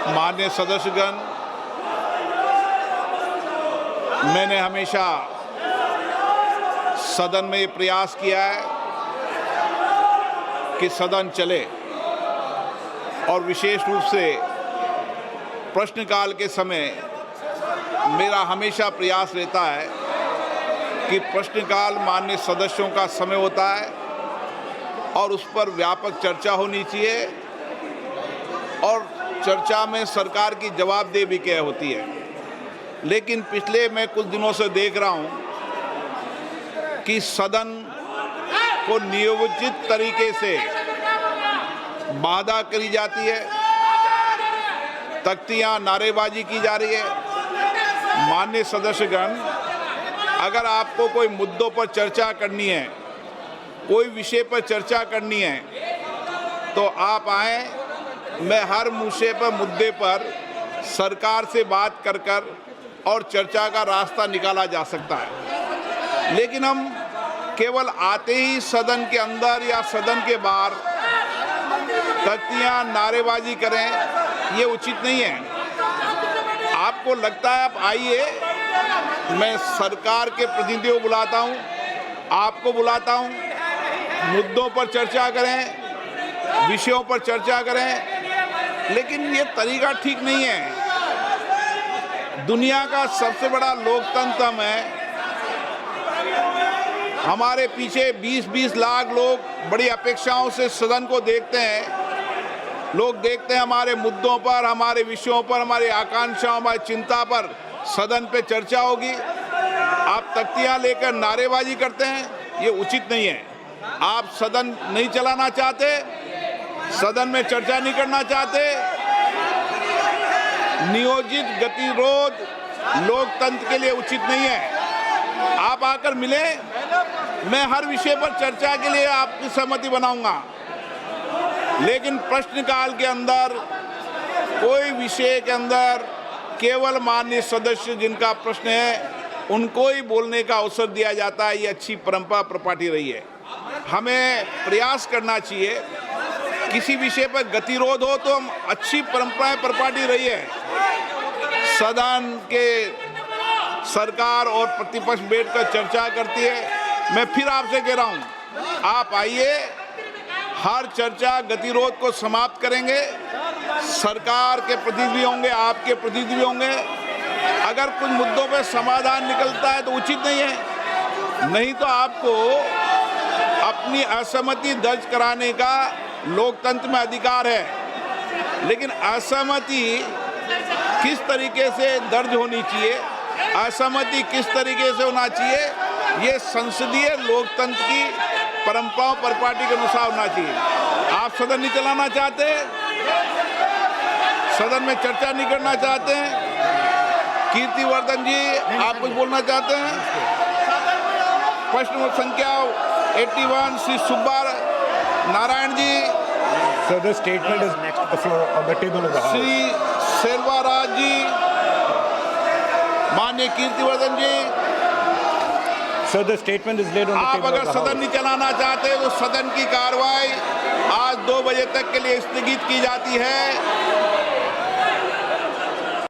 माननीय सदस्यगण, मैंने हमेशा सदन में ये प्रयास किया है कि सदन चले और विशेष रूप से प्रश्नकाल के समय मेरा हमेशा प्रयास रहता है कि प्रश्नकाल माननीय सदस्यों का समय होता है और उस पर व्यापक चर्चा होनी चाहिए और चर्चा में सरकार की जवाबदेही भी क्या होती है। लेकिन पिछले मैं कुछ दिनों से देख रहा हूं कि सदन को नियोजित तरीके से बाधा करी जाती है, तख्तियां नारेबाजी की जा रही है। माननीय सदस्यगण, अगर आपको कोई मुद्दों पर चर्चा करनी है, कोई विषय पर चर्चा करनी है, तो आप आए, मैं हर मुद्दे पर सरकार से बात कर और चर्चा का रास्ता निकाला जा सकता है। लेकिन हम केवल आते ही सदन के अंदर या सदन के बाहर तख्तियां नारेबाजी करें, ये उचित नहीं है। आपको लगता है आप आइए, मैं सरकार के प्रतिनिधियों को बुलाता हूं, आपको बुलाता हूं, मुद्दों पर चर्चा करें, विषयों पर चर्चा करें, लेकिन ये तरीका ठीक नहीं है। दुनिया का सबसे बड़ा लोकतंत्र हम है, हमारे पीछे 20-20 लाख लोग बड़ी अपेक्षाओं से सदन को देखते हैं। लोग देखते हैं हमारे मुद्दों पर, हमारे विषयों पर, हमारी आकांक्षाओं, हमारी चिंता पर सदन पे चर्चा होगी। आप तख्तियां लेकर नारेबाजी करते हैं, ये उचित नहीं है। आप सदन नहीं चलाना चाहते, सदन में चर्चा नहीं करना चाहते, नियोजित गतिरोध लोकतंत्र के लिए उचित नहीं है। आप आकर मिले, मैं हर विषय पर चर्चा के लिए आपकी सहमति बनाऊंगा, लेकिन प्रश्नकाल के अंदर कोई विषय के अंदर केवल माननीय सदस्य जिनका प्रश्न है उनको ही बोलने का अवसर दिया जाता है। ये अच्छी परंपरा प्रपाटी रही है। हमें प्रयास करना चाहिए, किसी विषय पर गतिरोध हो तो हम अच्छी परंपराएं प्रपाटी रही है। सदन के सरकार और प्रतिपक्ष बैठकर चर्चा करती है। मैं फिर आपसे कह रहा हूं, आप आइए, हर चर्चा गतिरोध को समाप्त करेंगे। सरकार के प्रतिनिधि होंगे, आपके प्रतिनिधि होंगे। अगर कुछ मुद्दों पर समाधान निकलता है तो उचित नहीं है, नहीं तो आपको अपनी असहमति दर्ज कराने का लोकतंत्र में अधिकार है। लेकिन असहमति किस तरीके से दर्ज होनी चाहिए, असहमति किस तरीके से होना चाहिए, ये संसदीय लोकतंत्र की परंपराओं परिपाटी के अनुसार होना चाहिए। आप सदन नहीं चलाना चाहते, सदन में चर्चा नहीं करना चाहते हैं। कीर्तिवर्धन जी, आप कुछ बोलना चाहते हैं? प्रश्न संख्या 81 Shri Subba Narayan ji. Sir, the statement is next to the floor on the table of the House. Shri Selvaraj जी, माननीय कीर्तिवर्धन जी। Sir, the statement is laid on the आप table अगर of the सदन House. नहीं चलाना चाहते तो सदन की कार्रवाई आज 2 बजे तक के लिए स्थगित की जाती है।